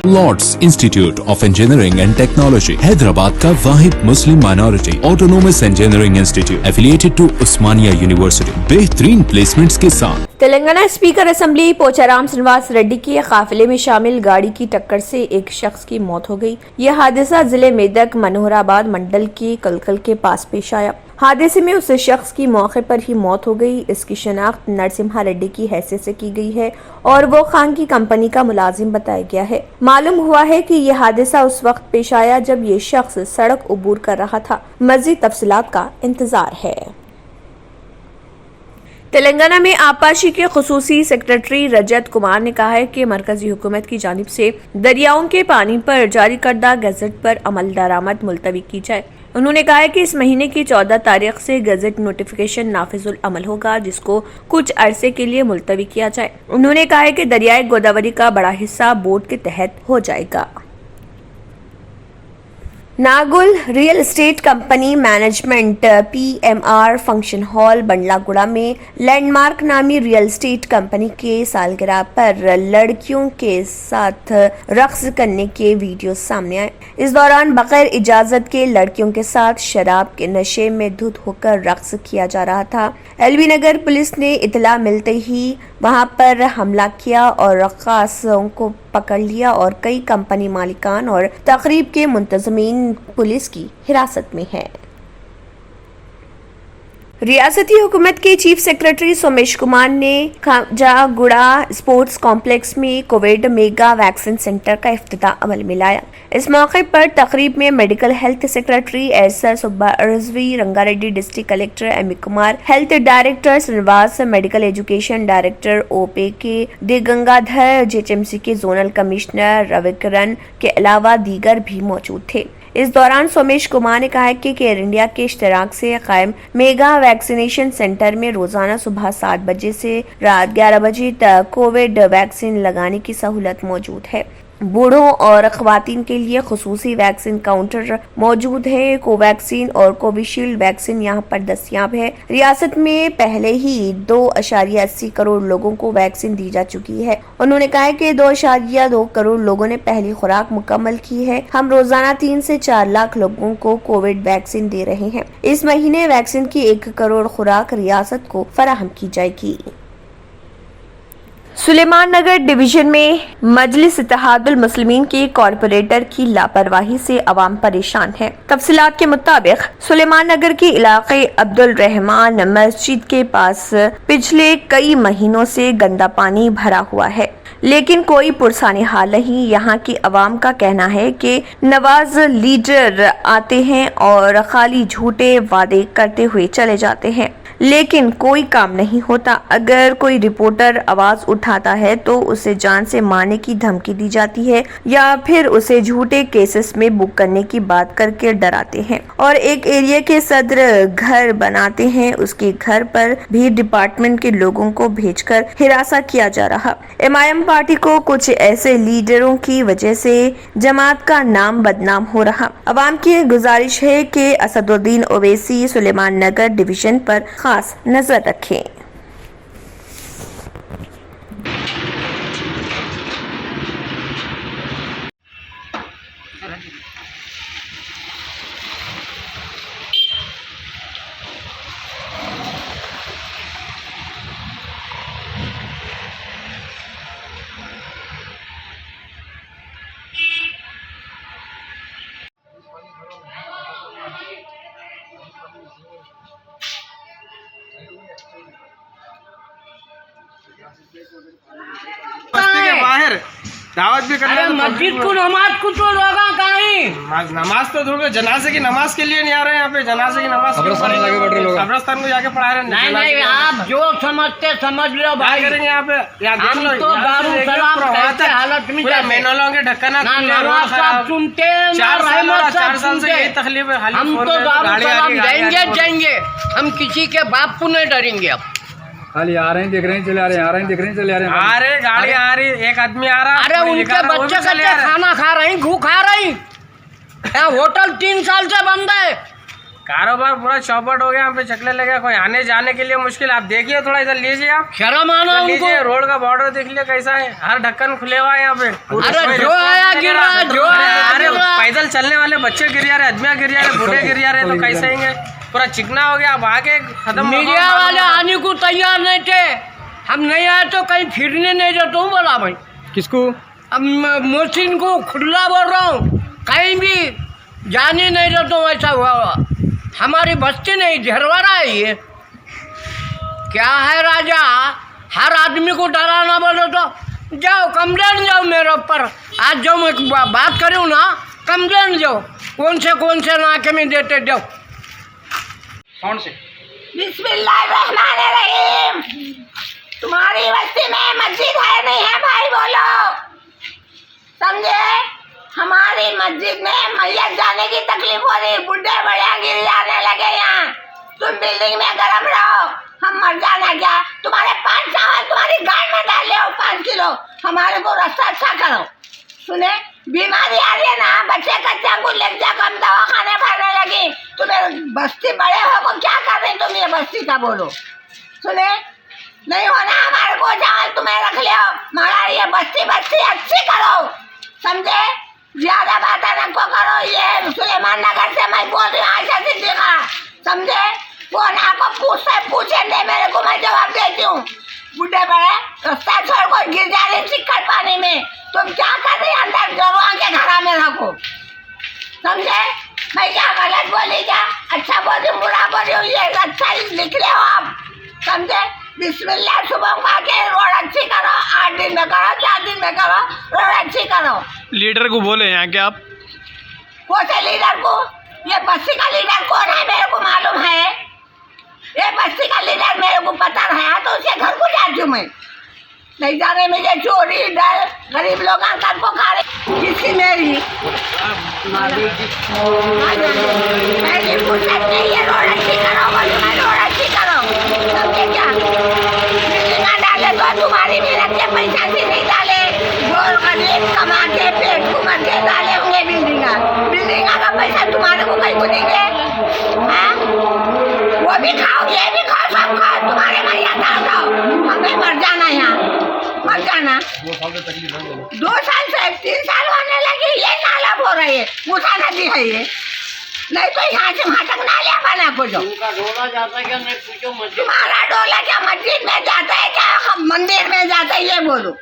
Lord's institute of engineering and technology Hyderabad का वाहिद Muslim minority autonomous engineering institute affiliated to Osmania university बेहतरीन placements के साथ। तेलंगाना स्पीकर असेंबली पोचाराम श्रीनिवास रेड्डी के काफिले में शामिल गाड़ी की टक्कर से एक शख्स की मौत हो गई। यह हादसा जिले मेदक मनोहराबाद मंडल के कलकल के पास पेश आया। हादसे में उस शख्स की मौके पर ही मौत हो गई। इसकी शनाख्त नरसिम्हा रेड्डी की हैसियत से की गई है और वो खान की कंपनी का मुलाजिम बताया गया है। मालूम हुआ है कि यह हादसा उस वक्त पेश आया जब ये शख्स सड़क उबूर कर रहा था। मज़ीद तफसीलात का इंतजार है। तेलंगाना में आपाशी के खुसूसी सेक्रेटरी रजत कुमार ने कहा है कि मरकजी हुकूमत की जानिब से दरियाओं के पानी पर जारी करदा गजट पर अमल दरामद मुलतवी की जाए। उन्होंने कहा है कि इस महीने की 14 तारीख से गजट नोटिफिकेशन नाफिजुल अमल होगा, जिसको कुछ अरसे के लिए मुलतवी किया जाए। उन्होंने कहा है कि दरियाई गोदावरी का बड़ा हिस्सा बोर्ड के तहत हो जाएगा। Nagul real estate company management PMR function hall Bandlaguda में लैंडमार्क नामी रियल एस्टेट कंपनी के सालगिरह पर लड़कियों के साथ रक्स करने के वीडियो सामने आए। इस दौरान बगैर इजाजत के लड़कियों के साथ शराब के नशे में धुत होकर रक्स किया जा रहा था। LB नगर पुलिस ने इतला मिलते ही वहां पर हमला किया और रक्कासों को पकड़ लिया और कई कंपनी मालिकान और तकरीब के मुंतजमीन पुलिस की हिरासत में है। रियासती हुकूमत के चीफ सेक्रेटरी सोमेश कुमार ने खाजागुड़ा स्पोर्ट्स कॉम्प्लेक्स में कोविड मेगा वैक्सीन सेंटर का इफ्तिताह अमल में लाया। इस मौके पर तकरीब में medical health secretary SR Subba Rizvi, Rangareddy district collector Amoy Kumar, health director Srinivas, medical education director OPK D Gangadhar, JHMC के जोनल कमिश्नर रविकरण के अलावा दीगर भी मौजूद थे। इस दौरान सोमेश कुमार ने कहा है कि एयर इंडिया के इश्तराक से कायम मेगा वैक्सीनेशन सेंटर में रोजाना सुबह 7 बजे से रात 11 बजे तक कोविड वैक्सीन लगाने की सहूलत मौजूद है। बूढ़ों और खवातीन के लिए खुसूसी वैक्सीन काउंटर मौजूद है। कोवैक्सीन और कोविशील्ड वैक्सीन यहां पर दस्तयाब है। रियासत में पहले ही 2.80 करोड़ लोगों को वैक्सीन दी जा चुकी है। उन्होंने कहा है कि 2.2 करोड़ लोगों ने पहली खुराक मुकम्मल की है। हम रोजाना 3 से 4 लाख लोगों को कोविड वैक्सीन दे रहे हैं। इस महीने वैक्सीन की 1 करोड़ खुराक रियासत को फराहम की जाएगी। सुलेमान नगर डिवीजन में मजलिस इत्तेहादुल मुस्लिमीन के कॉरपोरेटर की लापरवाही से अवाम परेशान है। तफसीलात के मुताबिक सुलेमान नगर के इलाके अब्दुल रहमान मस्जिद के पास पिछले कई महीनों से गंदा पानी भरा हुआ है, लेकिन कोई पुरसानी हाल नहीं। यहाँ की अवाम का कहना है कि नवाज लीडर आते हैं और खाली झूठे वादे करते हुए चले जाते हैं, लेकिन कोई काम नहीं होता। अगर कोई रिपोर्टर आवाज उठाता है तो उसे जान से मारने की धमकी दी जाती है या फिर उसे झूठे केसेस में बुक करने की बात करके डराते हैं। और एक एरिया के सदर घर बनाते हैं, उसके घर पर भी डिपार्टमेंट के लोगों को भेजकर हिरासा किया जा रहा। MIM पार्टी को कुछ ऐसे लीडरों की वजह से जमात का नाम बदनाम हो रहा। अवाम की गुजारिश है कि असदुद्दीन ओवैसी सुलेमान नगर डिवीजन पर खास नजर रखें। बस्ती के बाहर दावत भी करना। मस्जिद को नमाज को तो लोग नमाज तो दूर, जनाजे की नमाज के लिए नहीं आ रहे हैं यहाँ पे। जनाजे की नमाज कब्रस्तान को जाके पढ़ा रहे हैं। नहीं, आप जो समझते समझ लो भाई। करेंगे यहाँ पे? हम तो दारुसलाम कैसे हालत में मेनोलों के ढक्कन सुनते 4 साल से यही तकलीफ है। हम तो दारुसलाम जाएंगे, हम किसी के बाप को नहीं डरेंगे। अब खाली आ रहे हैं, देख रहे हैं, चले आ रहे हैं, आ रहे हैं, देख रहे हैं, चले आ रहे हैं। आ रहे गाड़ी आ रही, एक आदमी आ रहा। अरे उनके बच्चे कच्चे खाना खा रही, घू खा रही। होटल 3 साल से बंद है। कारोबार पूरा चौपट हो गया, यहाँ पे चकले लगे, कोई आने जाने के लिए मुश्किल। आप देखिए थोड़ा इधर लीजिए, आप शर्म आना इधर उनको। लीजिए, रोड का बॉर्डर देख लिया कैसा है, हर ढक्कन खुले हुआ है यहाँ पे। अरे जो आया गिर रहा, जो आया अरे गिर रहा। पैदल चलने वाले बच्चे गिर जा रहे, आदमियाँ गिर जा रहे, बूढ़े गिर जा रहे, तो कैसे आएंगे? पूरा चिकना हो गया। अब आके खत्म मीडिया वाले आने को तैयार नहीं थे, हम नहीं आए तो कहीं फिरने नहीं देता हूँ। बोला भाई किसको? अब मोहसिन को खुला बोल रहा हूँ, कहीं भी जाने नहीं देता हूँ। ऐसा हुआ हमारी बस्ती नहीं, झरवारा है ये। क्या है राजा, हर आदमी को डराना बोलो तो जाओ कंप्लेंट जाओ मेरे ऊपर। आज जो मैं बात करूँ ना, कंप्लेंट जाओ, कौन से नाके में देते जाओ। कौन से? बिस्मिल्लाहिर्रहमानिर्रहीम। तुम्हारी बस्ती में मस्जिद है नहीं है भाई, बोलो। समझे? हमारी मस्जिद में मैयत जाने की तकलीफ हो रही, बुढ़े बढ़िया गिर जाने लगे यहाँ। तुम बिल्डिंग में गरम रहो, हम मर जाना क्या? तुम्हारे 5 चावल तुम्हारी गाय में डाल लो 5 किलो, हमारे को रास्ता अच्छा करो। सुने, बीमारी आ रही है ना, बच्चे कच्चा को लग जा, कम दवा खाने भरने लगी। तुम्हें बस्ती बड़े हो को क्या कर रही तुम, ये बस्ती का बोलो। सुने, नहीं होना हमारे को चावल तुम्हें रख लियो, मगर ये बस्ती अच्छी करो। समझे? ज्यादा बातें नको करो। ये सुलेमान नगर से मैं बोल रही हूँ, आयशा सिद्दीका। समझे? वो ना को पूछे दे मेरे को, मैं जवाब देती हूँ। बुढ़े बड़े रास्ता छोड़ को गिर जा रही चिक्कड़ पानी में, तुम क्या कर रही? अंदर जरूर के घर में रखो। समझे? मैं क्या गलत बोली, क्या अच्छा बोली, बुरा बोली हूँ, ये अच्छा ही लिख रहे हो आप। समझे? बिस्मिल्लाह सुबह खा के रोड अच्छी करो, 8 दिन में करो, 4 दिन में करो, रोड अच्छी करो। लीडर को बोले यहाँ के आप? कौन से लीडर को? ये बस्ती का लीडर कौन है मेरे को मालूम है। ये बस्ती का लीडर मेरे को पता रहा तो उसके घर को जाती हूँ मैं। नहीं जाने मुझे चोरी डर, गरीब लोग कर को खा रहे। किसी मेरी फुर्सत नहीं है, रोड अच्छी करो, रोड अच्छी करो। समझे क्या? बिल्डिंग डाले तो तुम्हारी मेहनत के पैसा से नहीं डाले, गोल गरीब कमा के पेट घुमन के डाले होंगे बिल्डिंग का पैसा तुम्हारे को कहीं को देंगे? वो भी खाओ, ये भी खाओ, सब खाओ, तुम्हारे भैया खाओ, हमें मर जाना यहाँ, मर जाना। 2 साल से 3 साल होने लगी, ये नाला हो रही है, मूसा नदी है ये। नहीं तो यहाँ से वहाँ तक नालियाँ बना को जो। डोला जाता है क्या नहीं पूछो, तुम्हारा डोला क्या मस्जिद में जाता है क्या मंदिर में जाता है, ये बोलो।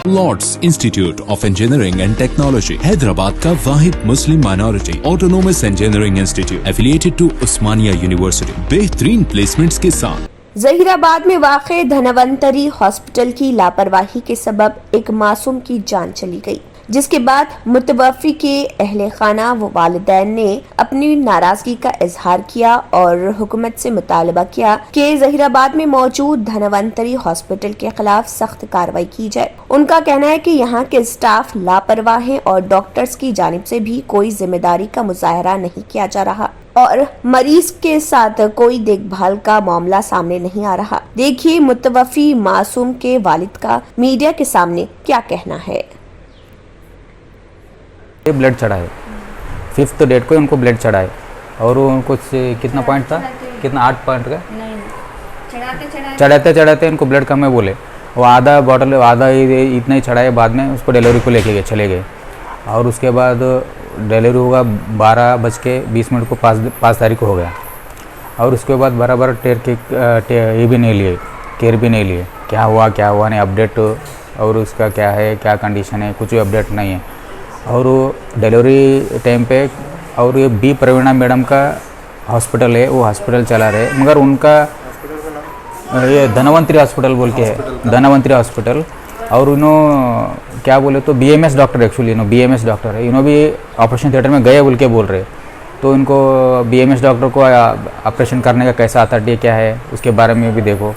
Lords institute of engineering and technology, Hyderabad का वाहिद Muslim minority autonomous engineering institute affiliated to Osmania university, बेहतरीन प्लेसमेंट्स के साथ। जहीराबाद में वाक़े धनवंतरी हॉस्पिटल की लापरवाही के सबब एक मासूम की जान चली गई, जिसके बाद मुतवफ़ी के अहले खाना व वालिदैन ने अपनी नाराजगी का इजहार किया और हुकूमत से मुतालबा किया कि जहीराबाद में मौजूद धनवंतरी हॉस्पिटल के खिलाफ सख्त कार्रवाई की जाए। उनका कहना है कि यहाँ के स्टाफ लापरवाह हैं और डॉक्टर्स की जानिब से भी कोई जिम्मेदारी का मुजाहरा नहीं किया जा रहा और मरीज के साथ कोई देखभाल का मामला सामने नहीं आ रहा। देखिए मुतवफ़ी मासूम के वालिद का मीडिया के सामने क्या कहना है। ब्लड चढ़ा है, 5th डेट को उनको ब्लड चढ़ा है और वो उनको कितना पॉइंट था, कितना 8 पॉइंट का चढ़ाते इनको ब्लड कम है बोले, वो आधा बॉटल आधा इतना ही चढ़ाए, बाद में उसको डिलीवरी को लेके चले गए और उसके बाद डिलीवरी होगा 12:20 को 5 तारीख को हो गया और उसके बाद बराबर ये भी नहीं लिए, केयर भी नहीं लिए, क्या हुआ नहीं अपडेट और उसका क्या है क्या कंडीशन है, कुछ भी अपडेट नहीं है। और डिलीवरी टाइम पे और ये बी प्रवीणा मैडम का हॉस्पिटल है, वो हॉस्पिटल चला रहे, मगर उनका ये धनवंतरी हॉस्पिटल बोल के है, धनवंतरी हॉस्पिटल, और इन्हों क्या बोले तो BMS डॉक्टर, एक्चुअली इन्हों BMS डॉक्टर है, इन्हों भी ऑपरेशन थिएटर में गए बोल के बोल रहे, तो इनको BMS डॉक्टर को ऑपरेशन करने का कैसा अथॉरिटी क्या है उसके बारे में भी देखो।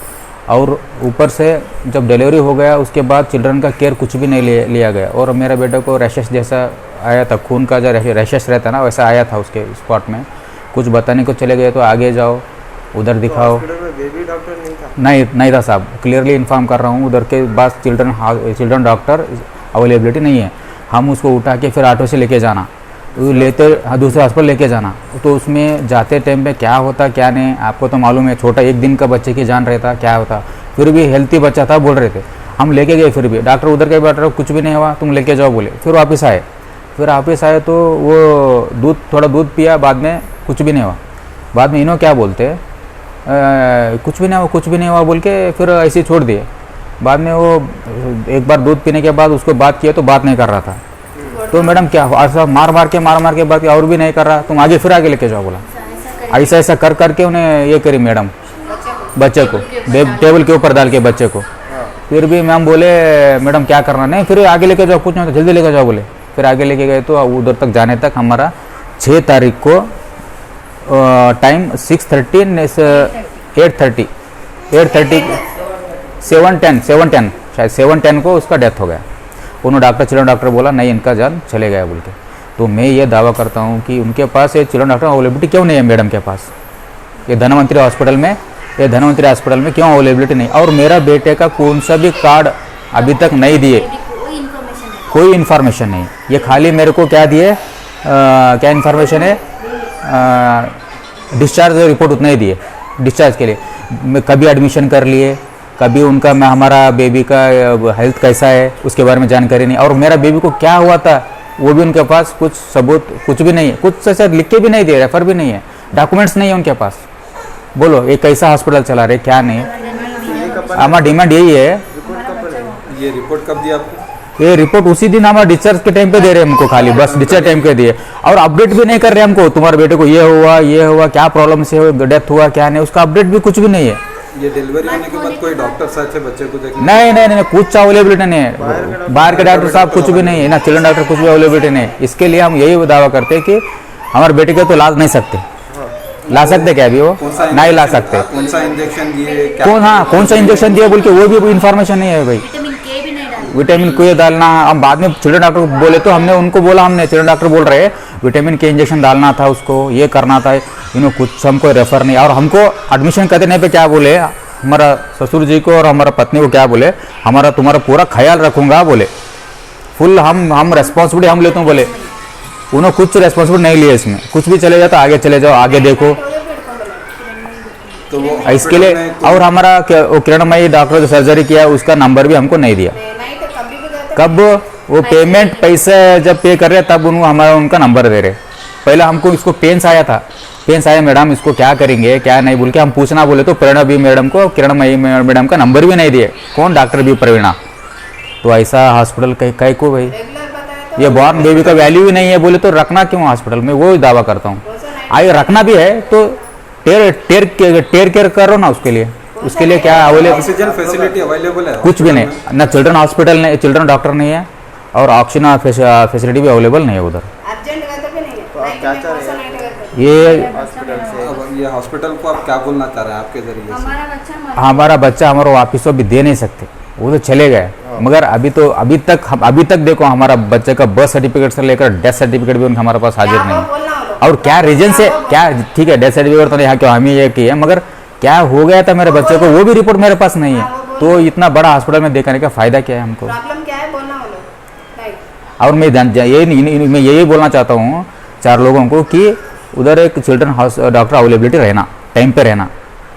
और ऊपर से जब डिलीवरी हो गया उसके बाद चिल्ड्रन का केयर कुछ भी नहीं लिया गया और मेरा बेटा को रैशेस जैसा आया था, खून का जो रैशेस रहता ना वैसा आया था उसके स्पॉट में, कुछ बताने को चले गए तो आगे जाओ उधर दिखाओ, बेबी डॉक्टर नहीं था साहब, क्लियरली इन्फॉर्म कर रहा हूँ, उधर के पास चिल्ड्रन डॉक्टर अवेलेबिलिटी नहीं है, हम उसको उठा के फिर ऑटो से लेके जाना, तो लेते हाँ दूसरे हॉस्पिटल लेके जाना, तो उसमें जाते टाइम पे क्या होता क्या नहीं आपको तो मालूम है, छोटा 1 दिन का बच्चे की जान रहता क्या होता। फिर भी हेल्थी बच्चा था बोल रहे थे, हम लेके गए, फिर भी डॉक्टर उधर के डॉक्टर कुछ भी नहीं हुआ, तुम लेके जाओ बोले। फिर वापस आए तो वो थोड़ा दूध पिया, बाद में कुछ भी नहीं हुआ। बाद में इन्हों क्या बोलते कुछ भी नहीं हुआ बोल के फिर ऐसे ही छोड़ दिए। बाद में वो एक बार दूध पीने के बाद उसको बात किया तो बात नहीं कर रहा था, तो मैडम क्या ऐसा मार मार के बात किया और भी नहीं कर रहा, तुम फिर आगे लेके जाओ बोला। ऐसा कर करके उन्हें ये करी मैडम, बच्चे को टेबल के ऊपर डाल के बच्चे को। फिर भी मैम बोले मैडम क्या करना, नहीं फिर आगे लेके जाओ, कुछ नहीं होता जल्दी लेके जाओ बोले। फिर आगे लेके गए तो उधर तक जाने तक हमारा 6 तारीख को टाइम 6:30 8:30 7:10 शायद 7:10 को उसका डेथ हो गया। उन्होंने चिल्ड्रन डॉक्टर बोला नहीं इनका जान चले गया बोल के। तो मैं ये दावा करता हूँ कि उनके पास ये चिल्ड्रन डॉक्टर अवेलेबिलिटी क्यों नहीं है मैडम के पास, ये धनवंतरी हॉस्पिटल में क्यों अवेलेबिलिटी नहीं। और मेरा बेटे का कौन सा भी कार्ड अभी तक नहीं दिए, कोई इन्फॉर्मेशन नहीं। ये खाली मेरे को क्या दिए, क्या इन्फॉर्मेशन है, डिस्चार्ज रिपोर्ट उतना ही दिए। डिस्चार्ज के लिए मैं कभी एडमिशन कर लिए, कभी उनका हमारा बेबी का हेल्थ कैसा है उसके बारे में जानकारी नहीं। और मेरा बेबी को क्या हुआ था वो भी उनके पास कुछ सबूत कुछ भी नहीं है, कुछ ऐसा लिख के भी नहीं दे, रेफर भी नहीं है, डॉक्यूमेंट्स नहीं है उनके पास। बोलो ये कैसा हॉस्पिटल चला रहे, क्या नहीं। हमारा डिमांड यही है। ये रिपोर्ट कब दिया आपको? ये रिपोर्ट उसी दिन हमारा डिस्चार्ज के टाइम पे दे रहे हैं हमको, खाली बस डिस्चार्ज टाइम पे दिए। और अपडेट भी नहीं कर रहे हमको, तुम्हारे बेटे को ये हुआ क्या प्रॉब्लम से डेथ हुआ क्या नहीं, उसका अपडेट भी कुछ भी नहीं है। ये डिलीवरी होने के बाद कोई डॉक्टर साहब से बच्चे को देखने नहीं कुछ अवेलेबिलिटी नहीं है, बाहर के डॉक्टर साहब कुछ भी नहीं है ना, चिल्ड्रन डॉक्टर कुछ भी अवेलेबिलिटी नहीं है। इसके लिए हम यही दावा करते हैं कि हमारे बेटे को तो ला नहीं सकते, ला सकते क्या अभी वो नहीं ला सकते। कौन सा इंजेक्शन दिए, कौन सा इंजेक्शन दिया बोल के वो भी इन्फॉर्मेशन नहीं है भाई। विटामिन के डालना, हम बाद में चिल्ड्रन डॉक्टर बोले तो हमने उनको बोला, चिल्ड्रन डॉक्टर बोल रहे विटामिन के इंजेक्शन डालना था उसको, ये करना था, कुछ हमको रेफर नहीं। और हमको एडमिशन करने पे क्या बोले, हमारा ससुर जी को और हमारा पत्नी को क्या बोले, तुम्हारा पूरा ख्याल रखूंगा बोले, फुल हम रेस्पॉन्सिबिलिटी हम लेते हैं बोले। उन्होंने कुछ रेस्पॉन्सिबिलिटी नहीं लिया इसमें, कुछ भी चले जाओ तो आगे चले जाओ, आगे देखो तो वो इसके लिए। और हमारा किरणमयी डॉक्टर जो सर्जरी किया उसका नंबर भी हमको नहीं दिया। कब वो पेमेंट पैसे जब पे कर रहे तब उनका नंबर दे रहे। पहले हमको इसको पेन्स आया मैडम इसको क्या करेंगे क्या नहीं बोल के हम पूछना बोले तो प्रेरणा बी मैडम को, किरणमयी मैडम का नंबर भी नहीं दिए, कौन डॉक्टर बी प्रवीणा। तो ऐसा हॉस्पिटल कहीं को भाई, ये बॉर्न बेबी का वैल्यू ही नहीं है बोले तो रखना क्यों हॉस्पिटल में, वो दावा करता हूँ। आगे रखना भी है तो टेयर केयर करो ना उसके लिए क्या अवेलेबल, ऑक्सीजन फैसिलिटी अवेलेबल है? कुछ भी नहीं ना, चिल्ड्रन हॉस्पिटल नहीं, चिल्ड्रन डॉक्टर नहीं है और ऑक्सीजन फैसिलिटी भी अवेलेबल नहीं है उधर। ये हॉस्पिटल को आप क्या बोलना चाह रहे हैं आपके जरिए से? हमारा बच्चा हमारा वापिस भी दे नहीं सकते, वो तो चले गए। मगर अभी तक देखो हमारा बच्चे का बर्थ सर्टिफिकेट से लेकर डेथ सर्टिफिकेट भी हमारे पास हाजिर नहीं है। और क्या रीजन से क्या, ठीक है डेथ सर्टिफिकेट तो यहाँ क्यों हम ही ये किए, मगर क्या हो गया था मेरे बच्चे को वो भी रिपोर्ट मेरे पास नहीं है। तो इतना बड़ा हॉस्पिटल में दिखाने का फायदा क्या है हमको। और मैं यही बोलना चाहता हूँ 4 लोगों को कि उधर एक चिल्ड्रन डॉक्टर अवेलेबिलिटी रहना, टाइम पे रहना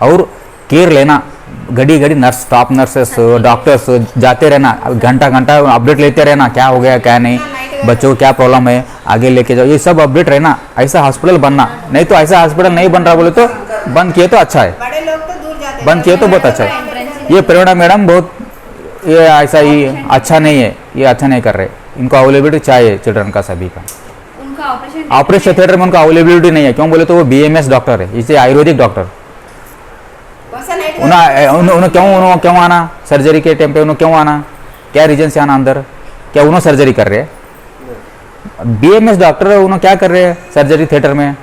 और केयर लेना, घड़ी नर्स, स्टाफ नर्सेस डॉक्टर्स जाते रहना, घंटा अपडेट लेते रहना, क्या हो गया क्या नहीं, बच्चों को क्या प्रॉब्लम है आगे लेके जाओ, ये सब अपडेट रहना। ऐसा हॉस्पिटल बनना, नहीं तो ऐसा हॉस्पिटल नहीं बन रहा बोले तो बंद किए तो अच्छा है, बंद किए तो बहुत अच्छा है। ये प्रेरणा मैडम बहुत ये ऐसा ही अच्छा नहीं है, ये अच्छा नहीं कर रहे, इनको अवेलेबिलिटी चाहिए चिल्ड्रन का सभी का। ऑपरेशन थिएटर में उनका अवेलेबिलिटी नहीं है, क्यों बोले तो वो BMS डॉक्टर है, इसे आयुर्वेदिक डॉक्टर। उन्होंने क्यों आना सर्जरी के टाइम पे, उन्होंने क्यों आना, क्या रीजन से आना अंदर, क्या उन्होंने सर्जरी कर रहे हैं? BMS डॉक्टर उन्होंने क्या कर रहे हैं सर्जरी थिएटर में,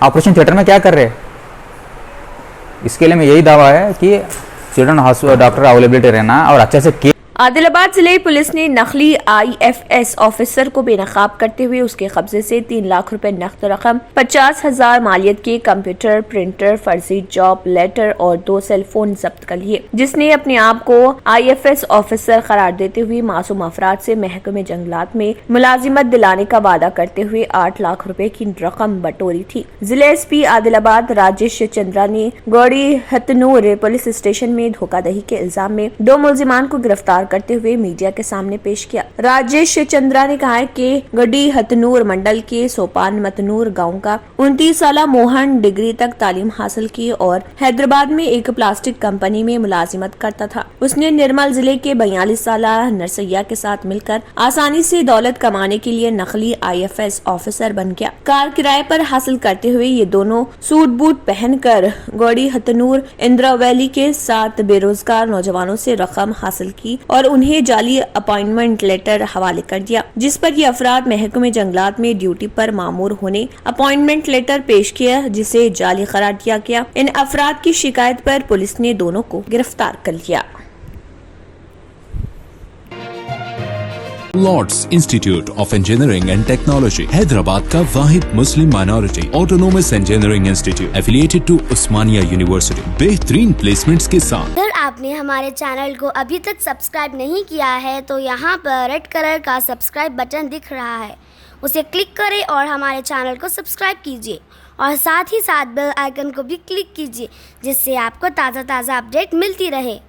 ऑपरेशन थिएटर में क्या कर रहे हैं? इसके लिए मैं यही दावा है कि चिल्ड्रन डॉक्टर अवेलेबिलिटी रहना और अच्छे से आदिलाबाद जिले पुलिस ने नकली IFS ऑफिसर को बेनकाब करते हुए उसके कब्जे से 3 लाख रुपए नकद रकम, 50,000 मालियत के कंप्यूटर, प्रिंटर, फर्जी जॉब लेटर और 2 सेल फोन जब्त कर लिए, जिसने अपने आप को IFS ऑफिसर करार देते हुए मासूम अफराद से महकमे जंगलात में मुलाजिमत दिलाने का वादा करते हुए 8 लाख रुपए की रकम बटोरी थी। जिले SP आदिलाबाद राजेश चंद्रा ने गौड़ी हतनूर पुलिस स्टेशन में धोखाधड़ी के इल्जाम में 2 मुलजिमान को गिरफ्तार करते हुए मीडिया के सामने पेश किया। राजेश चंद्रा ने कहा कि गड्डी हतनूर मंडल के सोपान मतनूर गांव का 29 साला मोहन डिग्री तक तालीम हासिल की और हैदराबाद में एक प्लास्टिक कंपनी में मुलाजिमत करता था। उसने निर्मल जिले के 42 साला नरसैया के साथ मिलकर आसानी से दौलत कमाने के लिए नकली IFS ऑफिसर बन गया। कार किराए पर हासिल करते हुए ये दोनों सूट बूट पहनकर गौड़ी हतनूर इंदिरा वैली के 7 बेरोजगार नौजवानों से रकम हासिल की और उन्हें जाली अपॉइंटमेंट लेटर हवाले कर दिया, जिस पर ये अफराद महकमे जंगलात में ड्यूटी पर मामूर होने अपॉइंटमेंट लेटर पेश किया, जिसे जाली करार दिया गया। इन अफराद की शिकायत पर पुलिस ने दोनों को गिरफ्तार कर लिया। Lords institute of engineering and technology, Hyderabad का वाहिद Muslim minority autonomous engineering institute affiliated to Osmania university, बेहतरीन प्लेसमेंट्स के साथ। अगर आपने हमारे चैनल को अभी तक सब्सक्राइब नहीं किया है तो यहाँ पर रेड कलर का सब्सक्राइब बटन दिख रहा है, उसे क्लिक करें और हमारे चैनल को सब्सक्राइब कीजिए और साथ ही साथ बेल आइकन को भी क्लिक कीजिए, जिससे आपको ताज़ा अपडेट मिलती रहे।